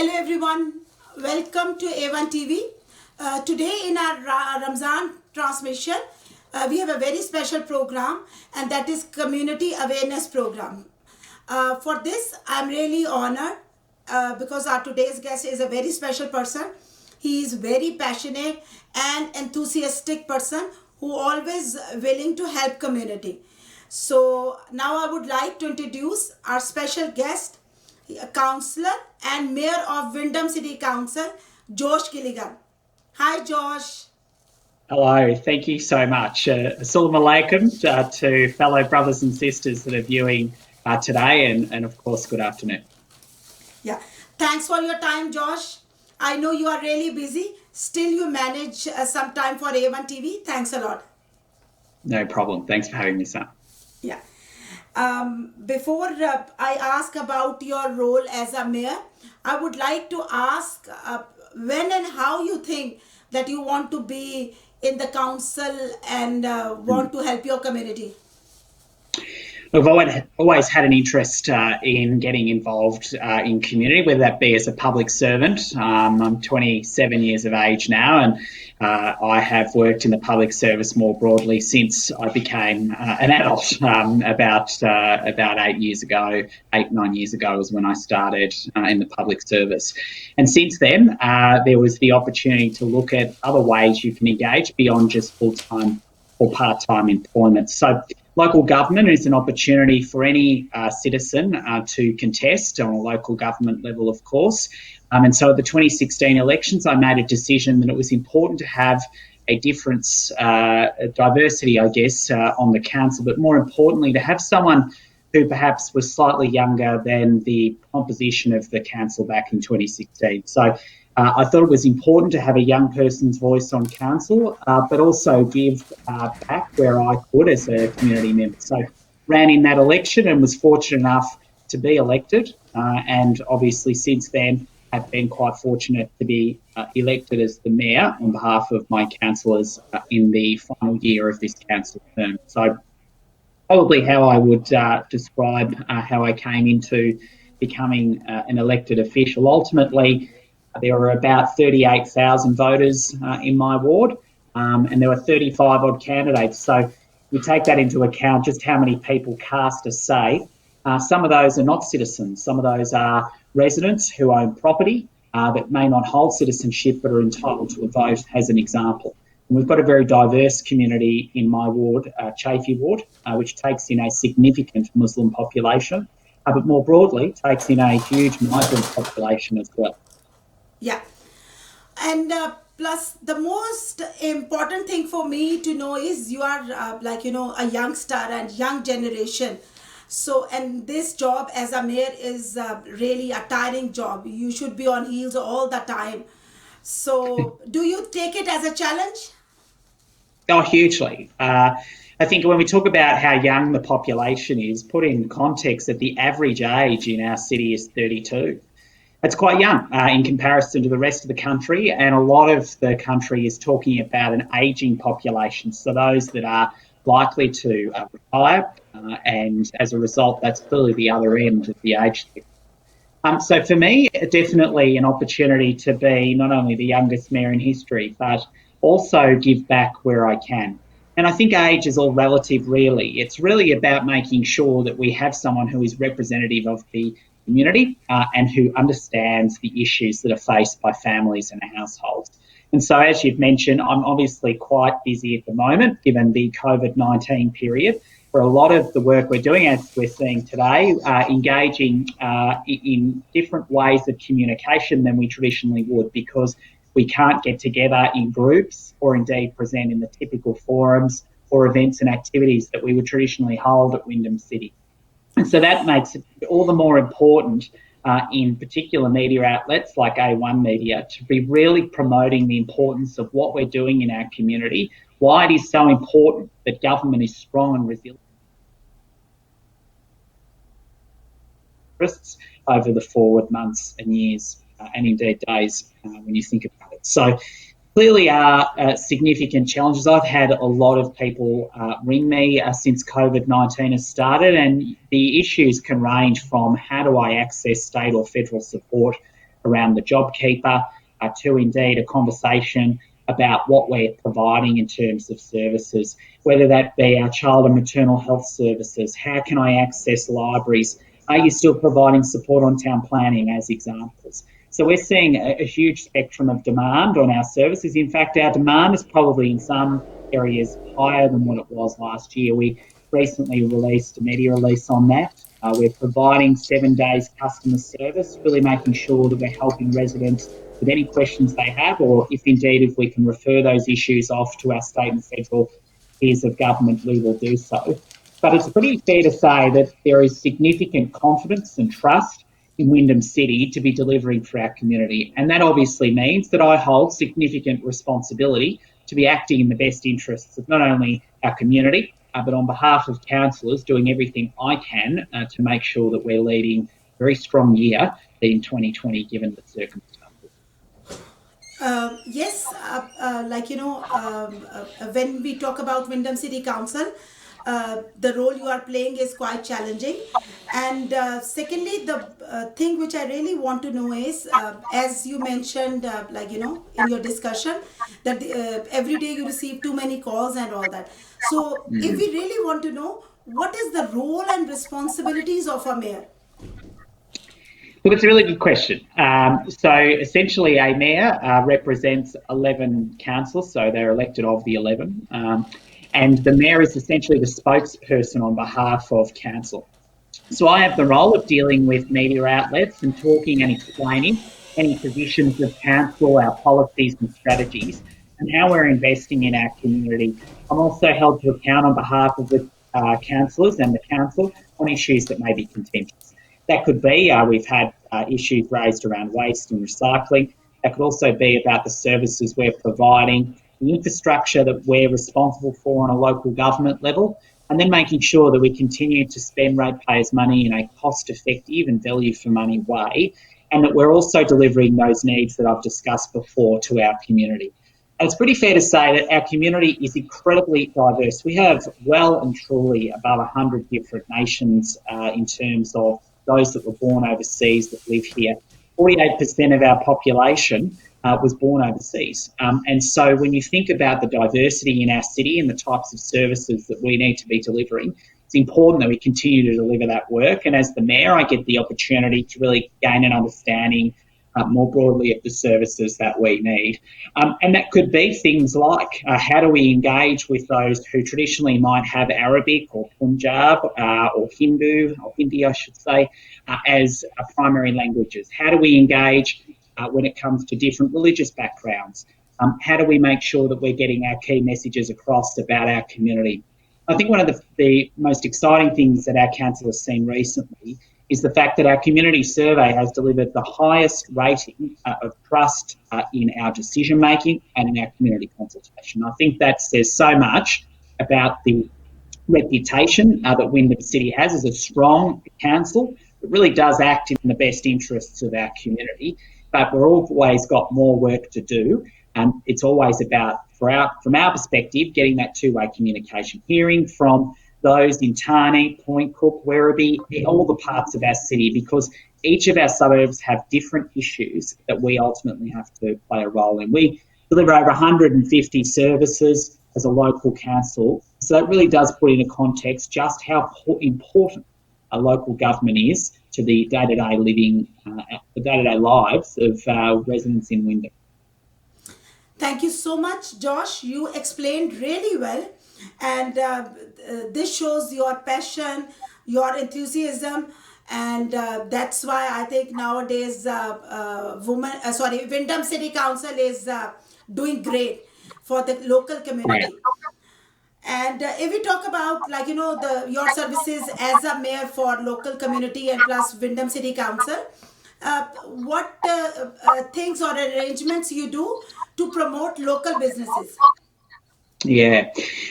Hello everyone, welcome to A1 TV. Today in our Ramzan transmission, we have a very special program, and that is Community Awareness Program. For this, I'm really honored because our today's guest is a very special person. He is very passionate and enthusiastic person who always willing to help community. So now I would like to introduce our special guest, Councillor and Mayor of Wyndham City Council, Josh Gilligan. Hi, Josh. Hello, thank you so much. Assalamu alaikum to fellow brothers and sisters that are viewing today, and of course, good afternoon. Yeah, thanks for your time, Josh. I know you are really busy. Still, you manage some time for A1 TV. Thanks a lot. No problem. Thanks for having me, son. Yeah. Before I ask about your role as a mayor, I would like to ask when and how you think that you want to be in the council and want to help your community. I've always had an interest in getting involved in community, whether that be as a public servant. I'm 27 years of age now, and I have worked in the public service more broadly since I became an adult. About 9 years ago was when I started in the public service. And since then, there was the opportunity to look at other ways you can engage beyond just full-time or part-time employment. So local government is an opportunity for any citizen to contest on a local government level, of course. And so at the 2016 elections, I made a decision that it was important to have a difference, diversity, I guess, on the council, but more importantly, to have someone who perhaps was slightly younger than the composition of the council back in 2016. So I thought it was important to have a young person's voice on council, but also give back where I could as a community member. So ran in that election and was fortunate enough to be elected, and obviously since then have been quite fortunate to be elected as the mayor on behalf of my councillors in the final year of this council term. So probably how I would describe how I came into becoming an elected official. Ultimately, there were about 38,000 voters in my ward, and there were 35 odd candidates. So you take that into account, just how many people cast a say. Some of those are not citizens. Some of those are residents who own property that may not hold citizenship but are entitled to a vote, as an example. And we've got a very diverse community in my ward, Chafee Ward, which takes in a significant Muslim population, but more broadly takes in a huge migrant population as well. Yeah. And plus, the most important thing for me to know is you are a youngster and young generation. So, and this job as a mayor is really a tiring job. You should be on heels all the time. So, do you take it as a challenge? Oh, hugely. I think when we talk about how young the population is, put in context that the average age in our city is 32. It's quite young in comparison to the rest of the country, and a lot of the country is talking about an ageing population, so those that are likely to retire, and as a result, that's clearly the other end of the age spectrum. So for me, definitely an opportunity to be not only the youngest mayor in history, but also give back where I can. And I think age is all relative, really. It's really about making sure that we have someone who is representative of the community and who understands the issues that are faced by families and households. And so, as you've mentioned, I'm obviously quite busy at the moment, given the COVID-19 period, where a lot of the work we're doing, as we're seeing today, engaging in different ways of communication than we traditionally would, because we can't get together in groups or indeed present in the typical forums or events and activities that we would traditionally hold at Wyndham City. And so that makes it all the more important in particular media outlets like A1 Media to be really promoting the importance of what we're doing in our community, why it is so important that government is strong and resilient over the forward months and years and indeed days when you think about it. So clearly are significant challenges. I've had a lot of people ring me since COVID-19 has started, and the issues can range from how do I access state or federal support around the JobKeeper, to indeed a conversation about what we're providing in terms of services, whether that be our child and maternal health services. How can I access libraries? Are you still providing support on town planning, as examples? So we're seeing a huge spectrum of demand on our services. In fact, our demand is probably in some areas higher than what it was last year. We recently released a media release on that. We're providing 7 days customer service, really making sure that we're helping residents with any questions they have, or if we can refer those issues off to our state and federal tiers of government, we will do so. But it's pretty fair to say that there is significant confidence and trust in Wyndham City to be delivering for our community. And that obviously means that I hold significant responsibility to be acting in the best interests of not only our community, but on behalf of councillors, doing everything I can to make sure that we're leading a very strong year in 2020, given the circumstances. Yes, when we talk about Wyndham City Council, the role you are playing is quite challenging. And secondly, the thing which I really want to know is, as you mentioned, in your discussion, that every day you receive too many calls and all that. So if we really want to know, what is the role and responsibilities of a mayor? Look, it's a really good question. So essentially a mayor represents 11 councillors, so they're elected of the 11. And the mayor is essentially the spokesperson on behalf of council. So I have the role of dealing with media outlets and talking and explaining any positions of council, our policies and strategies, and how we're investing in our community. I'm also held to account on behalf of the councillors and the council on issues that may be contentious. That could be, we've had issues raised around waste and recycling. That could also be about the services we're providing, the infrastructure that we're responsible for on a local government level, and then making sure that we continue to spend ratepayers' money in a cost-effective and value-for-money way, and that we're also delivering those needs that I've discussed before to our community. And it's pretty fair to say that our community is incredibly diverse. We have well and truly above 100 different nations in terms of those that were born overseas that live here. 48% of our population was born overseas. And so when you think about the diversity in our city and the types of services that we need to be delivering, it's important that we continue to deliver that work. And as the mayor, I get the opportunity to really gain an understanding more broadly of the services that we need. And that could be things like how do we engage with those who traditionally might have Arabic or Punjab or Hindu, or Hindi I should say, as primary languages? How do we engage when it comes to different religious backgrounds? How do we make sure that we're getting our key messages across about our community? I think one of the most exciting things that our council has seen recently is the fact that our community survey has delivered the highest rating of trust in our decision making and in our community consultation. I think that says so much about the reputation that Wyndham City has as a strong council that really does act in the best interests of our community. But we've always got more work to do, and it's always about, from our perspective, getting that two-way communication, hearing from those in Tarney, Point Cook, Werribee, all the parts of our city, because each of our suburbs have different issues that we ultimately have to play a role in. We deliver over 150 services as a local council, so that really does put into context just how important a local government is to the day-to-day living, the day-to-day lives of residents in Wyndham. Thank you so much, Josh. You explained really well, and this shows your passion, your enthusiasm, and that's why I think nowadays Wyndham City Council is doing great for the local community. Right. And if we talk about your services as a mayor for local community and plus Wyndham City Council, what things or arrangements you do to promote local businesses? Yeah,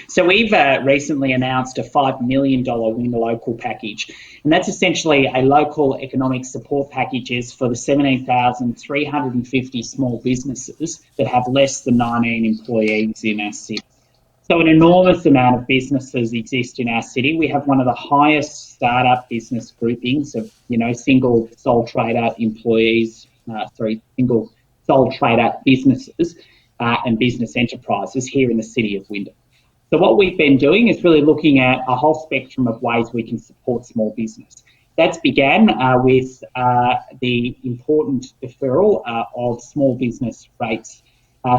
so we've recently announced a $5 million Win the Local package, and that's essentially a local economic support packages for the 17,350 small businesses that have less than 19 employees in our city. So an enormous amount of businesses exist in our city. We have one of the highest startup business groupings of, single sole trader employees single sole trader businesses and business enterprises here in the city of Wyndham. So what we've been doing is really looking at a whole spectrum of ways we can support small business. That's began with the important deferral of small business rates.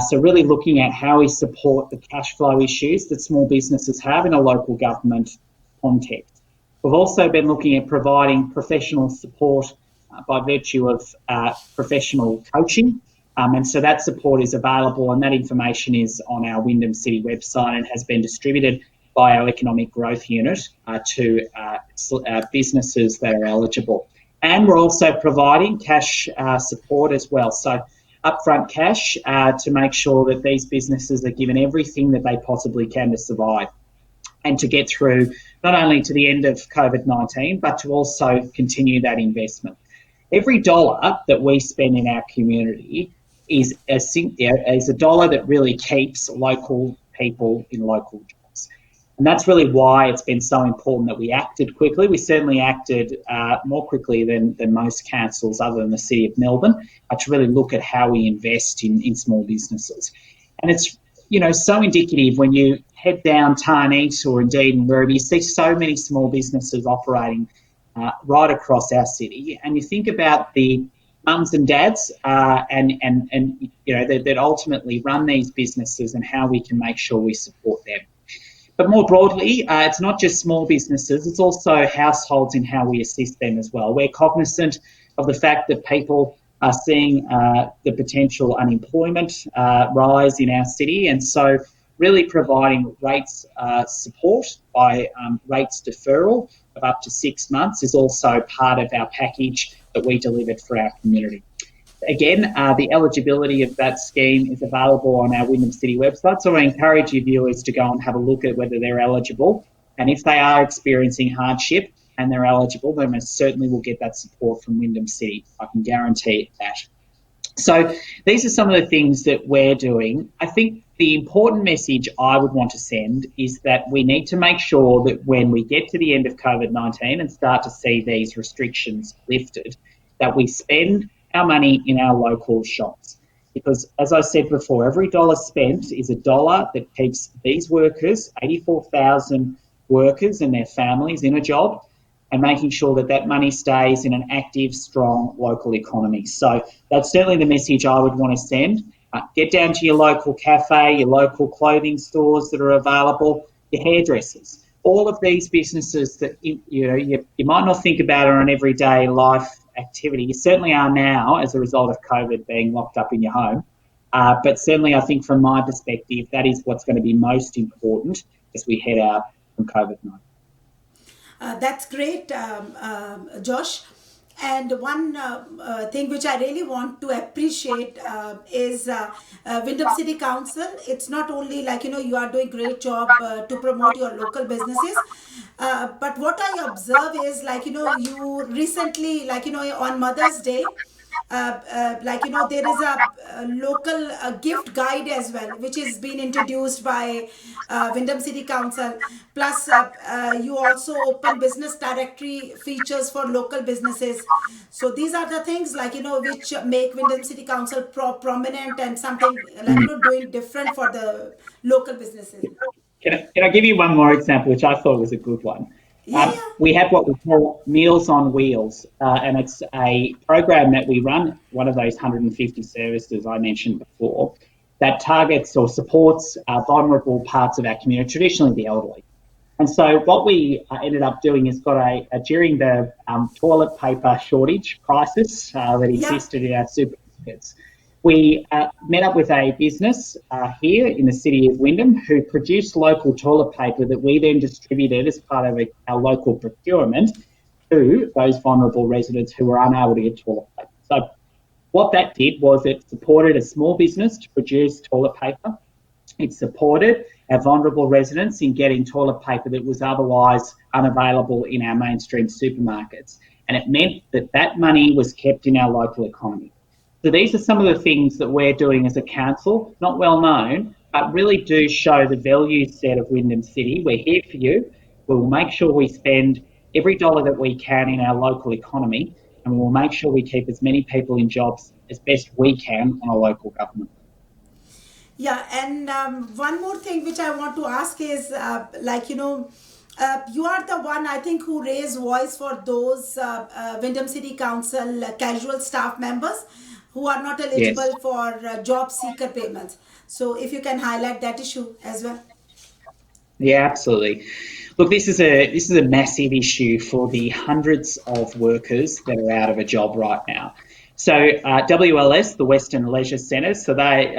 So really looking at how we support the cash flow issues that small businesses have in a local government context. We've also been looking at providing professional support by virtue of professional coaching. And so that support is available, and that information is on our Wyndham City website and has been distributed by our Economic Growth Unit to businesses that are eligible. And we're also providing cash support as well. So upfront cash to make sure that these businesses are given everything that they possibly can to survive and to get through not only to the end of COVID-19, but to also continue that investment. Every dollar that we spend in our community is a dollar that really keeps local people in local jobs. And that's really why it's been so important that we acted quickly. We certainly acted more quickly than most councils other than the City of Melbourne to really look at how we invest in small businesses. And it's, so indicative when you head down Tarneet or indeed in wherever you see so many small businesses operating right across our city, and you think about the mums and dads that ultimately run these businesses and how we can make sure we support them. But more broadly, it's not just small businesses, it's also households in how we assist them as well. We're cognizant of the fact that people are seeing the potential unemployment rise in our city, and so really providing rates support by rates deferral of up to 6 months is also part of our package that we delivered for our community. Again, the eligibility of that scheme is available on our Wyndham City website, so I encourage you viewers to go and have a look at whether they're eligible, and if they are experiencing hardship and they're eligible, then certainly will get that support from Wyndham City. I can guarantee that. So these are some of the things that we're doing. I think the important message I would want to send is that we need to make sure that when we get to the end of COVID-19 and start to see these restrictions lifted, that we spend our money in our local shops. Because as I said before, every dollar spent is a dollar that keeps these workers, 84,000 workers and their families in a job, and making sure that that money stays in an active, strong local economy. So that's certainly the message I would want to send. Get down to your local cafe, your local clothing stores that are available, your hairdressers. All of these businesses that you might not think about are an everyday life activity. You certainly are now as a result of COVID being locked up in your home. But certainly I think from my perspective, that is what's going to be most important as we head out from COVID-19. That's great, Josh. And one thing which I really want to appreciate is Wyndham City Council. It's not only like, you are doing great job to promote your local businesses, but what I observe is like, you recently, like, on Mother's Day, there is a local gift guide as well, which is being introduced by Wyndham City Council. Plus, you also open business directory features for local businesses. So these are the things like, which make Wyndham City Council prominent and something like, doing different for the local businesses. Can I give you one more example, which I thought was a good one? Yeah. We have what we call Meals on Wheels, and it's a program that we run, one of those 150 services I mentioned before, that targets or supports vulnerable parts of our community, traditionally the elderly. And so what we ended up doing is during the toilet paper shortage crisis that existed in our supermarkets, we met up with a business here in the city of Wyndham who produced local toilet paper that we then distributed as part of our local procurement to those vulnerable residents who were unable to get toilet paper. So what that did was it supported a small business to produce toilet paper. It supported our vulnerable residents in getting toilet paper that was otherwise unavailable in our mainstream supermarkets. And it meant that that money was kept in our local economy. So these are some of the things that we're doing as a council, not well known, but really do show the value set of Wyndham City. We're here for you. We will make sure we spend every dollar that we can in our local economy. and we'll make sure we keep as many people in jobs as best we can on a local government. Yeah, and one more thing which I want to ask is, you are the one I think who raised voice for those Wyndham City Council casual staff members who are not Yes. eligible for job seeker payments. So if you can highlight that issue as well. Yeah, absolutely. Look, this is a massive issue for the hundreds of workers that are out of a job right now. So WLS, the Western Leisure Centres, so they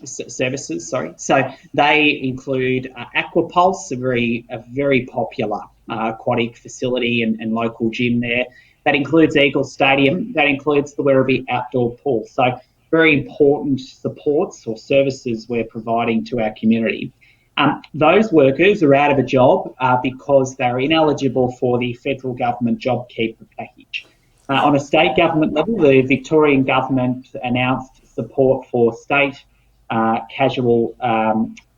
services, sorry. So they include Aquapulse, a very popular aquatic facility and local gym there. That includes Eagle Stadium. That includes the Werribee Outdoor Pool. So very important supports or services we're providing to our community. Those workers are out of a job because they're ineligible for the federal government JobKeeper package. On a state government level, the Victorian government announced support for state casual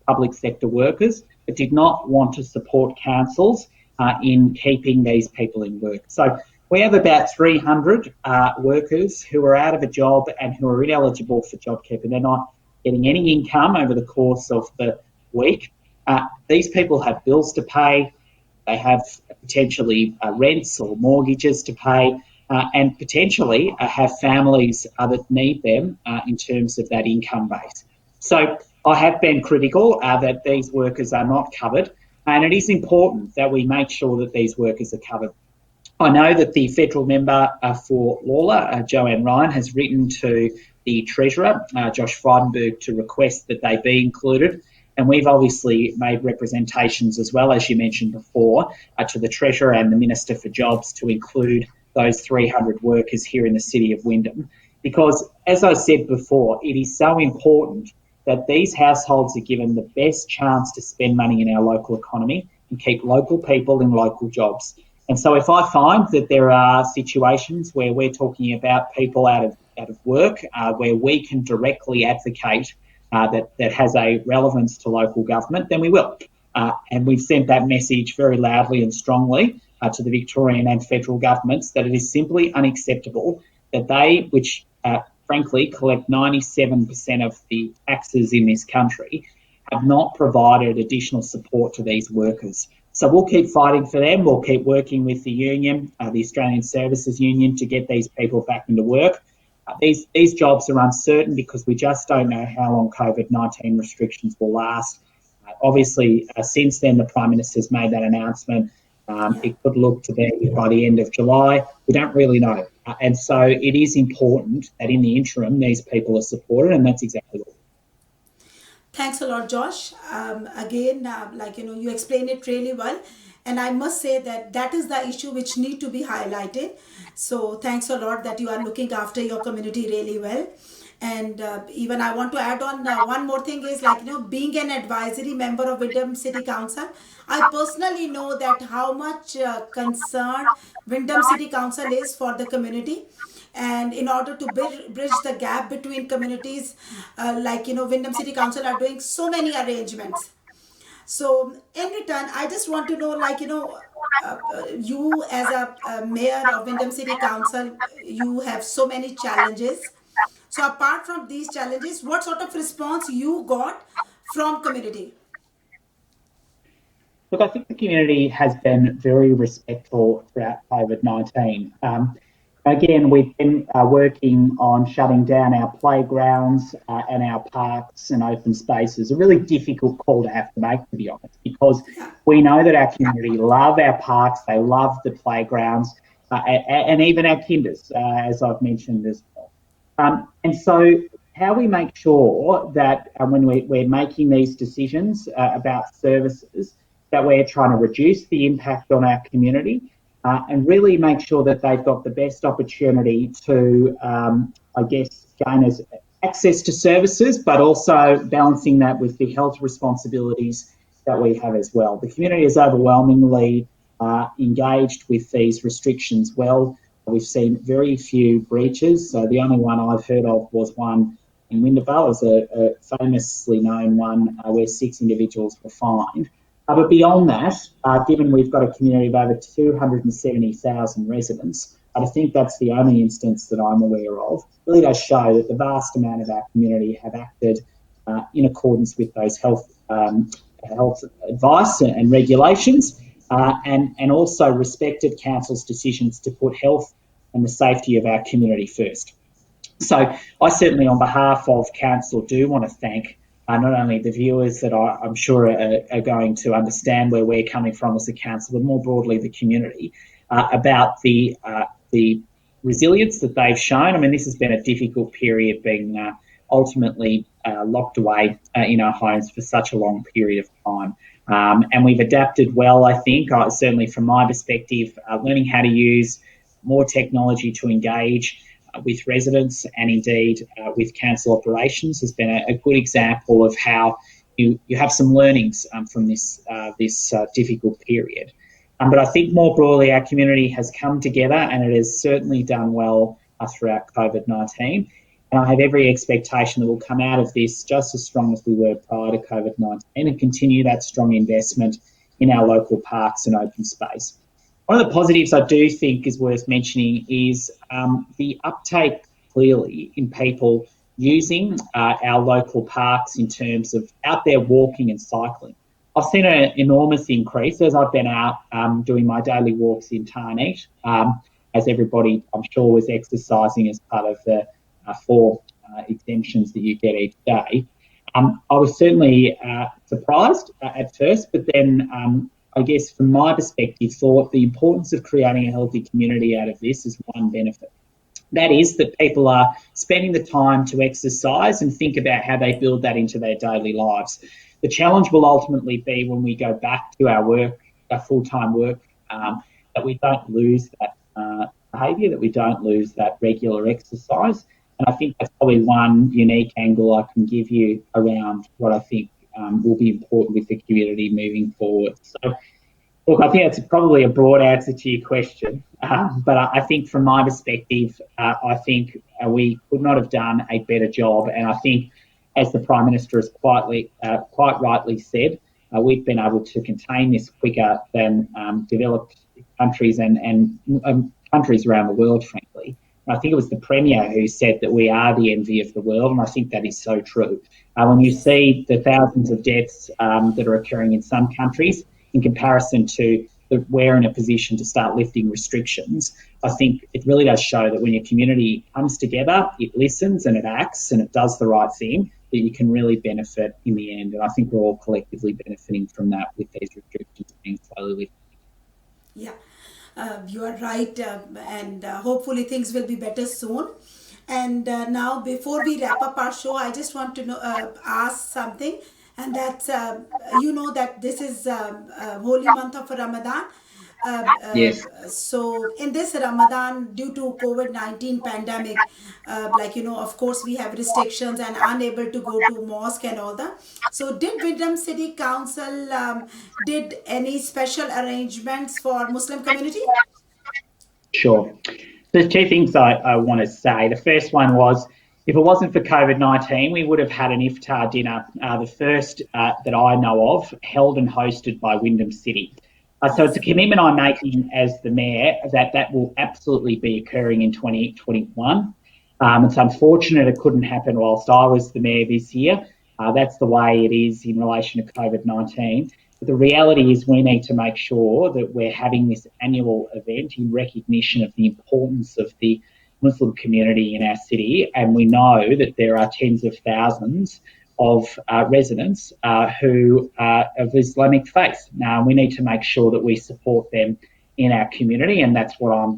public sector workers, but did not want to support councils in keeping these people in work. So we have about 300 workers who are out of a job and who are ineligible for JobKeeper. They're not getting any income over the course of the week. These people have bills to pay, they have potentially rents or mortgages to pay, and potentially have families that need them in terms of that income base. So I have been critical that these workers are not covered, and it is important that we make sure that these workers are covered. I know that the federal member for Lalor, Joanne Ryan, has written to the Treasurer, Josh Frydenberg, to request that they be included. And we've obviously made representations as well, as you mentioned before, to the Treasurer and the Minister for Jobs to include those 300 workers here in the City of Wyndham. Because, as I said before, it is so important that these households are given the best chance to spend money in our local economy and keep local people in local jobs. And so if I find that there are situations where we're talking about people out of work, where we can directly advocate that has a relevance to local government, then we will. And we've sent that message very loudly and strongly to the Victorian and federal governments that it is simply unacceptable that they, which frankly collect 97% of the taxes in this country, have not provided additional support to these workers. So we'll keep fighting for them. We'll keep working with the union, the Australian Services Union, to get these people back into work. These jobs are uncertain because we just don't know how long COVID-19 restrictions will last. Obviously, since then, the Prime Minister's made that announcement. It could look to be by the end of July. We don't really know. And so it is important that in the interim, these people are supported, and that's exactly what. Thanks a lot, Josh. You explained it really well. And I must say that is the issue which need to be highlighted. So thanks a lot that you are looking after your community really well. And even I want to add on one more thing is being an advisory member of Wyndham City Council, I personally know that how much concerned Wyndham City Council is for the community. And in order to bridge the gap between communities, Wyndham City Council are doing so many arrangements. So in return, I just want to know, you as a mayor of Wyndham City Council, you have so many challenges. So apart from these challenges, what sort of response you got from community? Look, I think the community has been very respectful throughout COVID-19. Again, we've been working on shutting down our playgrounds and our parks and open spaces. A really difficult call to have to make, to be honest, because we know that our community love our parks, they love the playgrounds, and even our kinders, as I've mentioned as well. And so how we make sure that when we're making these decisions about services, that we're trying to reduce the impact on our community, and really make sure that they've got the best opportunity to, gain access to services, but also balancing that with the health responsibilities that we have as well. The community is overwhelmingly engaged with these restrictions well. We've seen very few breaches. So the only one I've heard of was one in Wintervale. It was a famously known one where 6 individuals were fined. But beyond that, given we've got a community of over 270,000 residents, but I think that's the only instance that I'm aware of. It really does show that the vast amount of our community have acted in accordance with those health advice and regulations, and also respected council's decisions to put health and the safety of our community first. So I certainly, on behalf of council, do want to thank not only the viewers that I'm sure are going to understand where we're coming from as a council, but more broadly the community, about the resilience that they've shown. I mean, this has been a difficult period, being ultimately locked away in our homes for such a long period of time. And we've adapted well, I think, certainly from my perspective, learning how to use more technology to engage with residents and indeed with council operations has been a good example of how you have some learnings from this difficult period. But I think more broadly our community has come together and it has certainly done well throughout COVID-19. And I have every expectation that we'll come out of this just as strong as we were prior to COVID-19 and continue that strong investment in our local parks and open space. One of the positives I do think is worth mentioning is the uptake clearly in people using our local parks in terms of out there walking and cycling. I've seen an enormous increase as I've been out doing my daily walks in Tarneit, as everybody I'm sure was exercising as part of the 4 exemptions that you get each day. I was certainly surprised at first, but then I guess from my perspective thought the importance of creating a healthy community out of this is one benefit. That is that people are spending the time to exercise and think about how they build that into their daily lives. The challenge will ultimately be when we go back to our work, our full-time work, that we don't lose that behaviour, that we don't lose that regular exercise. And I think that's probably one unique angle I can give you around what I think will be important with the community moving forward. So, look, I think that's probably a broad answer to your question, but I think from my perspective, I think we could not have done a better job. And I think, as the Prime Minister has quite rightly said, we've been able to contain this quicker than developed countries and countries around the world, frankly. I think it was the Premier who said that we are the envy of the world, and I think that is so true. When you see the thousands of deaths that are occurring in some countries in comparison to we're in a position to start lifting restrictions, I think it really does show that when your community comes together, it listens and it acts and it does the right thing, that you can really benefit in the end. And I think we're all collectively benefiting from that with these restrictions being slowly lifted. Yeah. You are right, and hopefully things will be better soon. And now, before we wrap up our show, I just want to ask something, and that's you know that this is holy month of Ramadan. Yes. So in this Ramadan, due to COVID-19 pandemic, of course we have restrictions and unable to go to mosque and all that. So did Wyndham City Council did any special arrangements for Muslim community? Sure. There's 2 things I want to say. The first one was, if it wasn't for COVID-19, we would have had an iftar dinner, the first that I know of, held and hosted by Wyndham City. So it's a commitment I'm making as the Mayor that will absolutely be occurring in 2021. It's unfortunate it couldn't happen whilst I was the Mayor this year. That's the way it is in relation to COVID-19. But the reality is we need to make sure that we're having this annual event in recognition of the importance of the Muslim community in our city. And we know that there are tens of thousands of residents who are of Islamic faith. Now, we need to make sure that we support them in our community, and that's what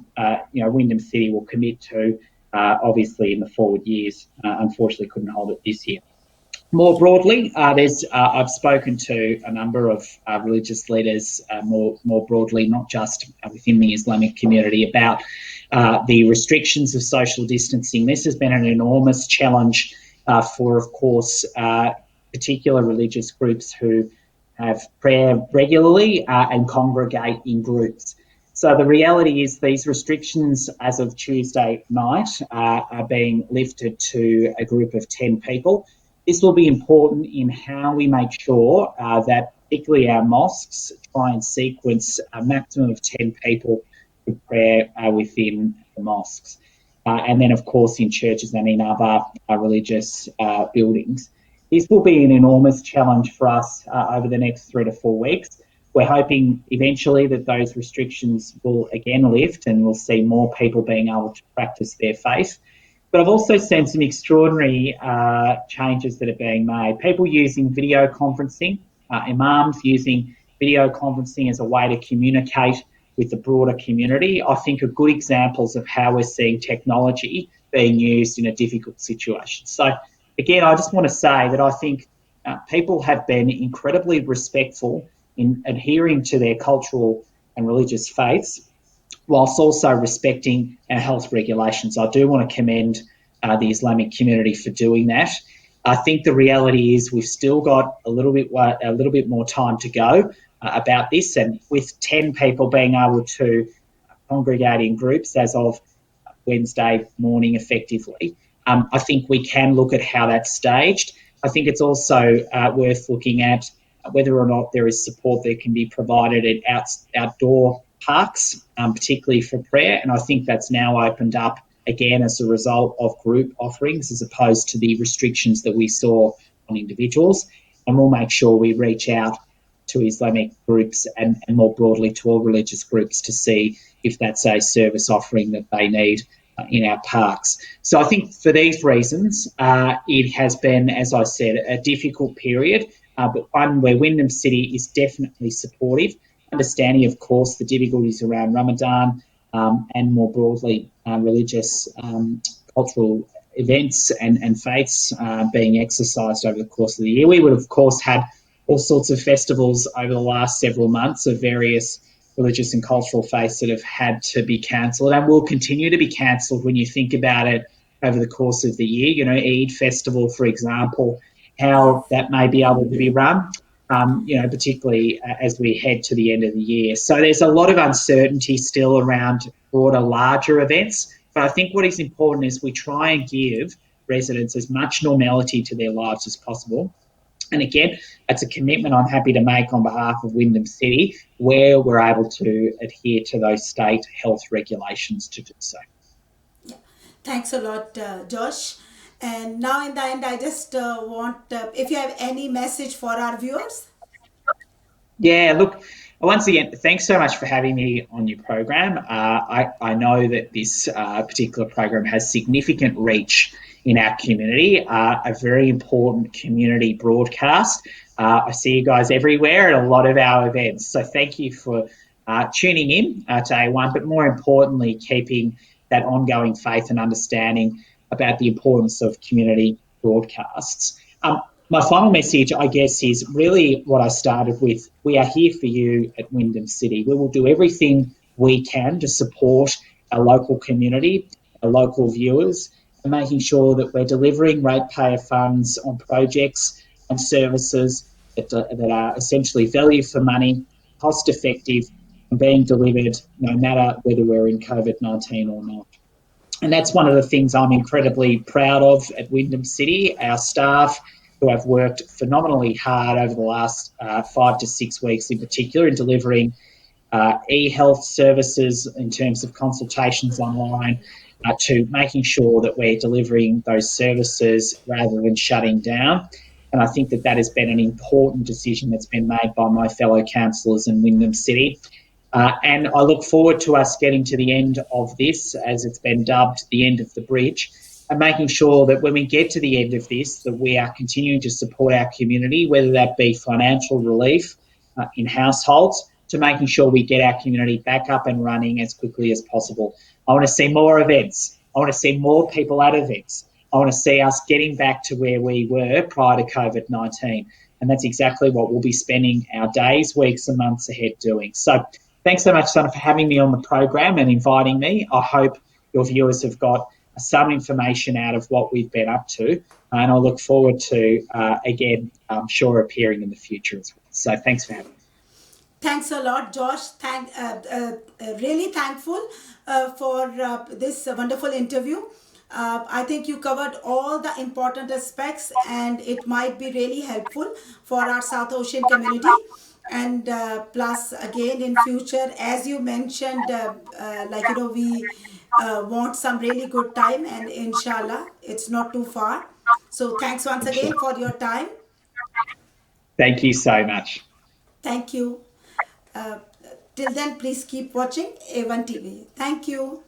Wyndham City will commit to, obviously, in the forward years. Unfortunately, couldn't hold it this year. More broadly, I've spoken to a number of religious leaders more broadly, not just within the Islamic community, about the restrictions of social distancing. This has been an enormous challenge for, of course, particular religious groups who have prayer regularly and congregate in groups. So the reality is these restrictions as of Tuesday night are being lifted to a group of 10 people. This will be important in how we make sure that particularly our mosques try and sequence a maximum of 10 people for prayer within the mosques. And then, of course, in churches and in other religious buildings. This will be an enormous challenge for us over the next 3 to 4 weeks. We're hoping eventually that those restrictions will again lift and we'll see more people being able to practice their faith. But I've also seen some extraordinary changes that are being made. People using video conferencing, imams using video conferencing as a way to communicate with the broader community, I think are good examples of how we're seeing technology being used in a difficult situation. So again, I just want to say that I think people have been incredibly respectful in adhering to their cultural and religious faiths, whilst also respecting our health regulations. I do want to commend the Islamic community for doing that. I think the reality is we've still got a little bit more time to go about this, and with 10 people being able to congregate in groups as of Wednesday morning effectively, I think we can look at how that's staged. I think it's also worth looking at whether or not there is support that can be provided at outdoor parks, particularly for prayer. And I think that's now opened up again as a result of group offerings as opposed to the restrictions that we saw on individuals. And we'll make sure we reach out to Islamic groups and more broadly to all religious groups to see if that's a service offering that they need in our parks. So I think for these reasons, it has been, as I said, a difficult period, but one where Wyndham City is definitely supportive, understanding, of course, the difficulties around Ramadan and more broadly religious cultural events and faiths being exercised over the course of the year. We would, of course, had all sorts of festivals over the last several months of various religious and cultural faiths that have had to be cancelled and will continue to be cancelled when you think about it over the course of the year. You know, Eid festival, for example, how that may be able to be run, particularly as we head to the end of the year. So there's a lot of uncertainty still around broader, larger events. But I think what is important is we try and give residents as much normality to their lives as possible. And again, that's a commitment I'm happy to make on behalf of Wyndham City, where we're able to adhere to those state health regulations to do so. Thanks a lot, Josh. And now, in the end, I just want if you have any message for our viewers. Yeah, look, once again, thanks so much for having me on your program. I know that this particular program has significant reach in our community, a very important community broadcast. I see you guys everywhere at a lot of our events. So thank you for tuning in to A1, but more importantly, keeping that ongoing faith and understanding about the importance of community broadcasts. My final message, I guess, is really what I started with. We are here for you at Wyndham City. We will do everything we can to support our local community, our local viewers, and making sure that we're delivering ratepayer funds on projects and services that are essentially value for money, cost effective, and being delivered no matter whether we're in COVID-19 or not. And that's one of the things I'm incredibly proud of at Wyndham City. Our staff, who have worked phenomenally hard over the last 5 to 6 weeks in particular in delivering e-health services in terms of consultations online, to making sure that we're delivering those services rather than shutting down. And I think that has been an important decision that's been made by my fellow councillors in Wyndham City. And I look forward to us getting to the end of this, as it's been dubbed the end of the bridge, and making sure that when we get to the end of this, that we are continuing to support our community, whether that be financial relief in households, to making sure we get our community back up and running as quickly as possible. I want to see more events. I want to see more people at events. I want to see us getting back to where we were prior to COVID-19. And that's exactly what we'll be spending our days, weeks and months ahead doing. So thanks so much, Sana, for having me on the program and inviting me. I hope your viewers have got some information out of what we've been up to. And I look forward to, again, I'm sure appearing in the future as well. So thanks for having me. Thanks a lot, Josh. Really thankful for this wonderful interview. I think you covered all the important aspects, and it might be really helpful for our South Ocean community. And plus, again, in future, as you mentioned, we want some really good time, and inshallah, it's not too far. So thanks once again for your time. Thank you so much. Thank you. Uh, till then, please keep watching A1 TV. Thank you.